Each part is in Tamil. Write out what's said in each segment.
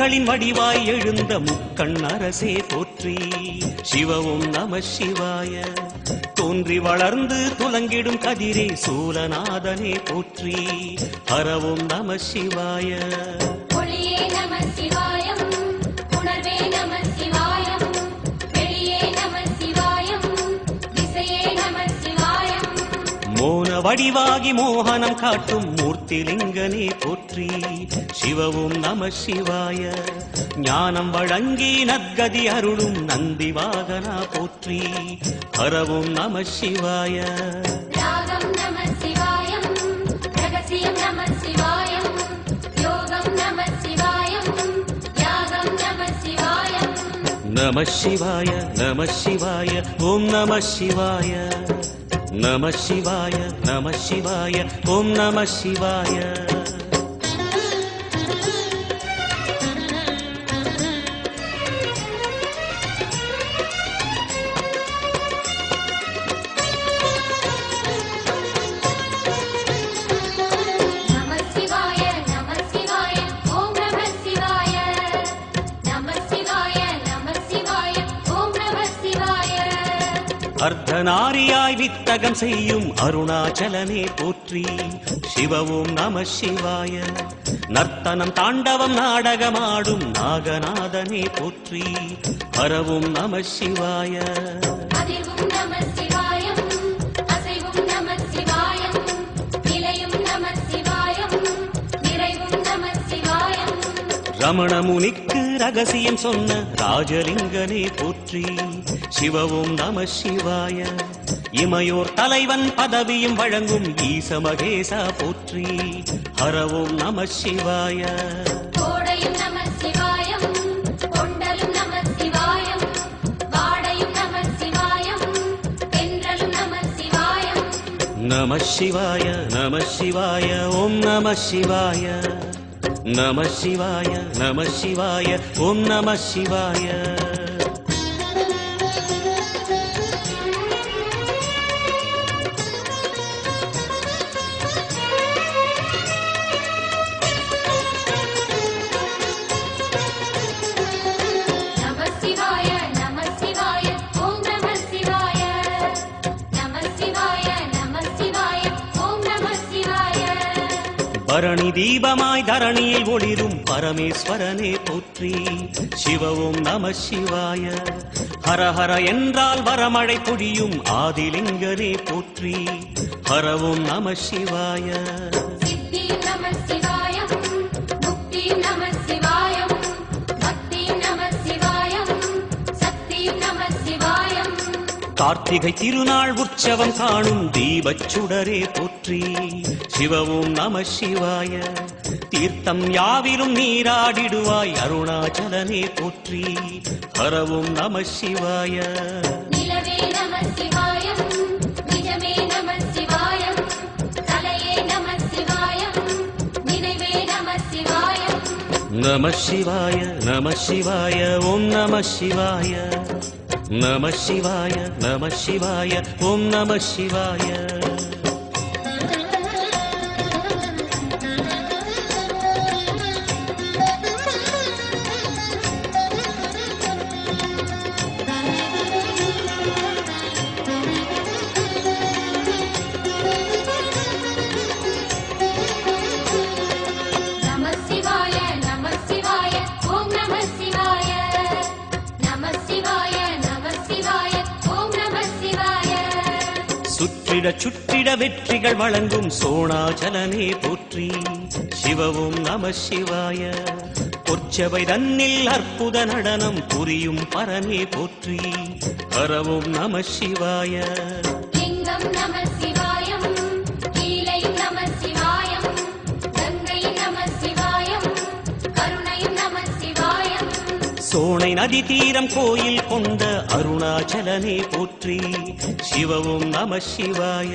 முக்களின் வடிவாய் எழுந்த முக்கண் அரசே போற்றி. சிவவும் நம சிவாய. தோன்றி வளர்ந்து துலங்கிடும் கதிரே சூலநாதனே போற்றி. ஹரவும் நம சிவாய. ஒளியே நம சிவாயம், உணர்வே நம சிவாயம், வெளியே நம சிவாயம், திசையே நம சிவாயம். மோன வடிவாகி மோகனம் காட்டும் மூர்த்திலிங்கனே போற்றி. சிவவும் நம சிவாய. ஞானம் வழங்கி நற்கதி அருளும் நந்தி வாகனா போற்றி. ஹரவும் நம சிவாய. ராகம் நம சிவாயம், ரகசியம் நம சிவாயம், யோகம் நம சிவாயம், யாகம் நம சிவாயம். நம சிவாய நம சிவாய ஓம் நம சிவாய. நம சிவாய நம சிவாய ஓம் நம சிவாய. நம சிவாய நம சிவாய ஓம் நம சிவாய. நம சிவாய நம சிவாய ஓம் நம சிவாய. அர்த்தநாரியாய் வித்தகம் செய்யும் அருணாச்சலனே போற்றி. சிவவும் நம சிவாய. நர்த்தனம் தாண்டவம் நாடகமாடும் நாகநாதனே போற்றி. ஹரவும் நம சிவாய. அதிர்வும் நம சிவாயம், அசைவும் நம சிவாயம், நிலையும் நம சிவாயம், நிறைவும் நம சிவாயம். ரமண முனிக்கு ரகசியம் சொன்ன ராஜலிங்கனே போற்றி. சிவவும் நம சிவாய. இமையோர் தலைவன் பதவியும் வழங்கும் ஈச மகேசா போற்றி. ஹரவும் நம சிவாய. கோடையும் நம சிவாயம், கொண்டலும் நம சிவாயம், வாடையும் நம சிவாயம், தென்றலும் நம சிவாயம். நம சிவாய நம சிவாய ஓம் நம சிவாய. நம சிவாய நம சிவாய ஓம் நம சிவாய. நம சிவாய நம சிவாய ஓம் நம சிவாய. நம சிவாய நம சிவாய ஓம் நம சிவாய. பரணி தீபமாய் தரணியில் ஒளிரும் பரமேஸ்வரனே போற்றி. சிவவும் நம சிவாய. ஹரஹர என்றால் வரமழை பொழியும் ஆதிலிங்கனே போற்றி. ஹரவும் நம சிவாய. சித்தியும் நம சிவாயம், முக்தியும் நம சிவாயம், பக்தியும் நம சிவாயம், சக்தியும் நம சிவாயம். கார்த்திகை திருநாள் உற்சவம் காணும் தீபச் சுடரே போற்றி. சிவவும் நம சிவாய. தீர்த்தம் யாவிலும் நீராடிடுவாய் அருணாச்சலனே போற்றி. ஹரவும் நம சிவாய. நிலவே நம சிவாயம், நிஜமே நம சிவாயம், கலையே நம சிவாயம், நினைவே நம சிவாயம். நம சிவாய நம சிவாய ஓம் நம சிவாய. நம சிவாய நம சிவாய ஓம் நம சிவாய. நம சிவாய நம சிவாய ஓம் நம சிவாய. நம சிவாய நம சிவாய ஓம் நம சிவாய. சுற்றிட சுற்றிட வெற்றிகள் வழங்கும் சோணாச்சலனே போற்றி. சிவவும் நம சிவாய. பொற்சபை தன்னில் அற்புத நடனம் புரியும் பரமே போற்றி. ஹரவும் நம சிவாய. லிங்கம் நம சிவாயம், கீலையும் நம சிவாயம், கங்கையும் நம சிவாயம், கருணையும் நம சிவாயம். சோனை நதி தீரம் கோயில் கொண்ட அருணாச்சலனே போற்றி. சிவவும் நம சிவாய.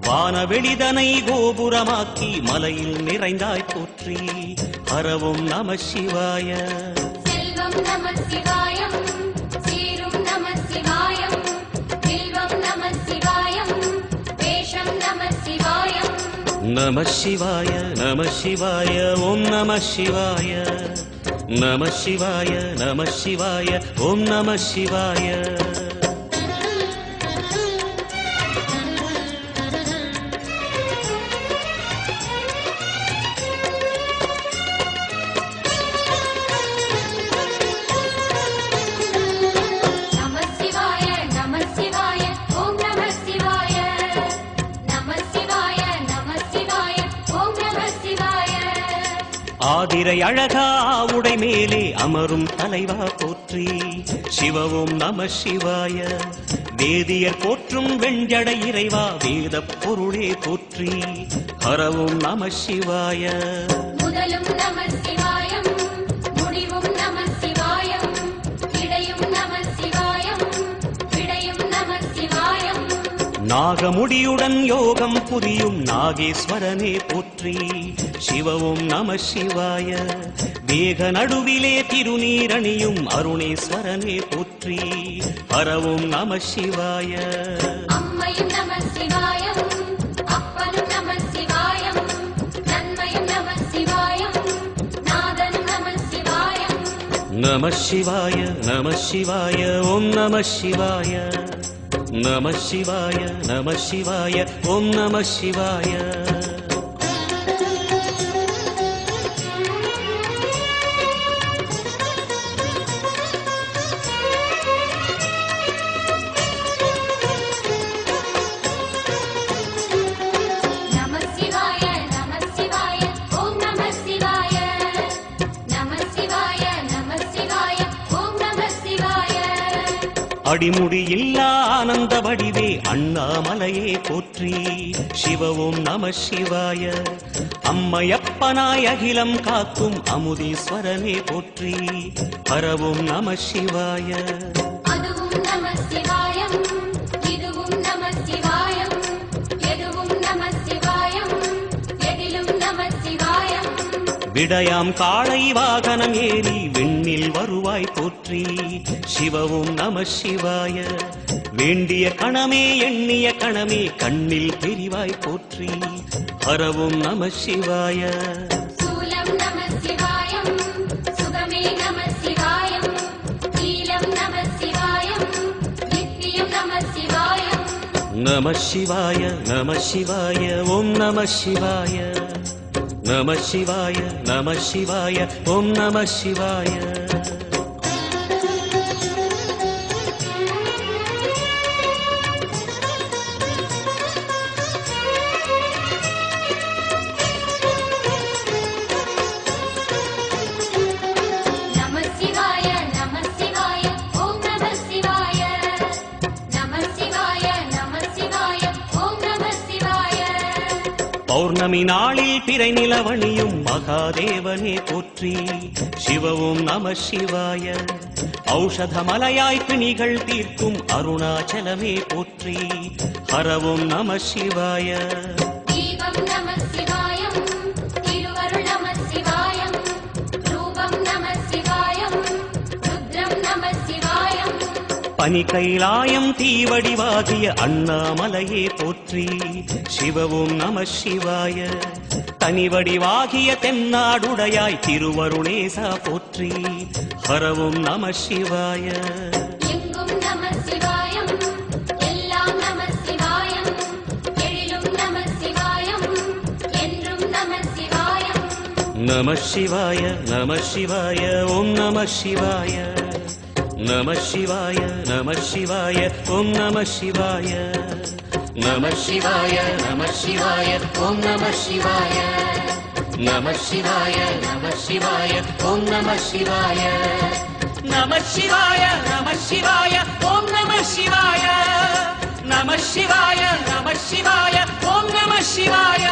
வானவெளிதனை கோபுரமாக்கி மலையில் நிறைந்தாய் போற்றி. ஹரவும் நம சிவாய. செல்வம் நம சிவாயம், சீரும் நம சிவாயம், வில்வம் நம சிவாயம், வேஷம் நம சிவாயம். நம சிவாய நம சிவாய ஓம் நம சிவாய. நம சிவாய நம சிவாய ஓம் நம சிவாய. ஆதிரை அழகா உடை மேலே அமரும் தலைவா போற்றி சிவவும் நம சிவாய. வேதியர் போற்றும் வெண்ஜடை இறைவா வேத பொருளே போற்றி ஹரவும் நம சிவாய. முதலும் நம சிவாயம் முடிவும் நம சிவாயம் இடையும் நம சிவாயம் விடையும் நம சிவாயம். நாகமுடியுடன் யோகம் புரியும் நாகேஸ்வரனே போற்றி சிவவும் நம சிவாய. வேக நடுவிலே திருநீரணியும் அருணேஸ்வரனே போற்றி ஹரவும் நம சிவாய. அம்மையும் நம சிவாயம் அப்பனும் நம சிவாயம் நன்மையும் நம சிவாயம் நாதனும் நம சிவாயம். நம சிவாய நம சிவாய ஓம் நம சிவாய. நம சிவாய நம சிவாய ஓம் நம சிவாய. அடிமுடி இல்லா ஆனந்த வடிவே அண்ணாமலையே போற்றி சிவவும் நம சிவாய. அம்மையப்பனாய் அகிலம் காக்கும் அமுதீஸ்வரனே போற்றி ஹரவும் நம சிவாய. அதுவும் நம சிவாயம் இதுவும் நம சிவாயம் எதுவும் நம சிவாயம் எதிலும் நம சிவாயம். விடயாம் காளை வாகனம் ஏறி விண்ணில் வருவாய் போற்றி சிவவும் நம சிவாய. வேண்டிய கணமே எண்ணிய கணமே கண்ணில் தெரிவாய் போற்றி ஹரவும் நம சிவாய. சூலம் நம சிவாயம் சுகமே நம சிவாயம் நீலம் நம சிவாயம் நித்தியம் நம சிவாயம். நம சிவாய நம சிவாய ஓம் நம சிவாய. நம சிவாய நம சிவாய ஓம் நம சிவாய. பௌர்ணமி நாளில் பிறை நிலவணியும் மகாதேவனே போற்றி சிவவும் நம சிவாய. ஔஷதமலையாய் பிணிகள் தீர்க்கும் அருணாச்சலமே போற்றி ஹரவும் நம சிவாய. தீபம் நம சிவாயம் திருவருள் நம சிவாயம் ரூபம் நம சிவாயம் ருத்ரம் நம சிவாயம். பனி கைலாயம் தீவடிவாகிய அண்ணாமலையே போற்றி சிவவும் நம சிவாய. தனிவடிவாகிய தென்னாடுடையாய் திருவருணேசா போற்றி ஹரவும் நம சிவாய. எங்கும் நம சிவாயம் எல்லாம் நம சிவாயம் எழிலும் நம சிவாயம் என்றும் நம சிவாயம். நம சிவாய நம சிவாய ஓம் நம சிவாய. நம சிவாய நம சிவாய ஓம் நம சிவாய. நம சிவாய நம சிவாய ஓம் நம சிவாய. நம சிவாய நம சிவாய ஓம் நம சிவாய. நம சிவாய நம சிவாய ஓம் நம சிவாய. நம சிவாய நம சிவாய ஓம் நம சிவாய.